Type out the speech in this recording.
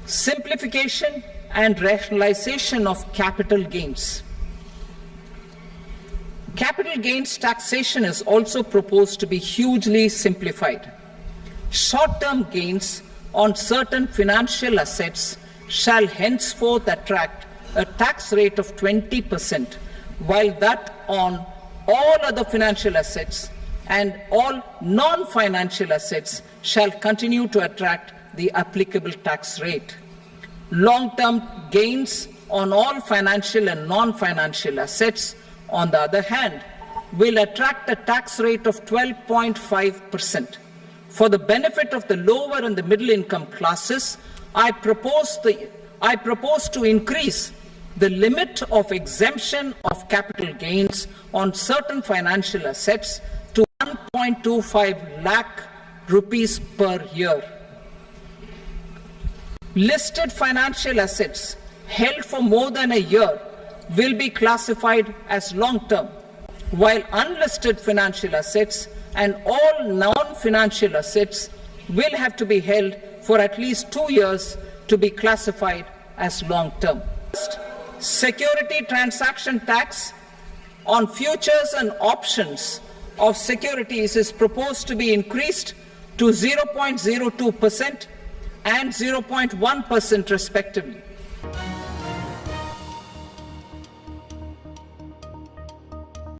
Simplification and rationalization of capital gains. Capital gains taxation is also proposed to be hugely simplified. Short-term gains on certain financial assets shall henceforth attract a tax rate of 20%, while that on all other financial assets and all non-financial assets shall continue to attract the applicable tax rate. Long-term gains on all financial and non-financial assets, on the other hand, will attract a tax rate of 12.5%. For the benefit of the lower and the middle income classes, I propose to increase the limit of exemption of capital gains on certain financial assets to 1.25 lakh rupees per year. Listed financial assets held for more than a year will be classified as long-term, while unlisted financial assets and all non-financial assets will have to be held for at least 2 years to be classified as long-term. Security transaction tax on futures and options of securities is proposed to be increased to 0.02% and 0.1% respectively.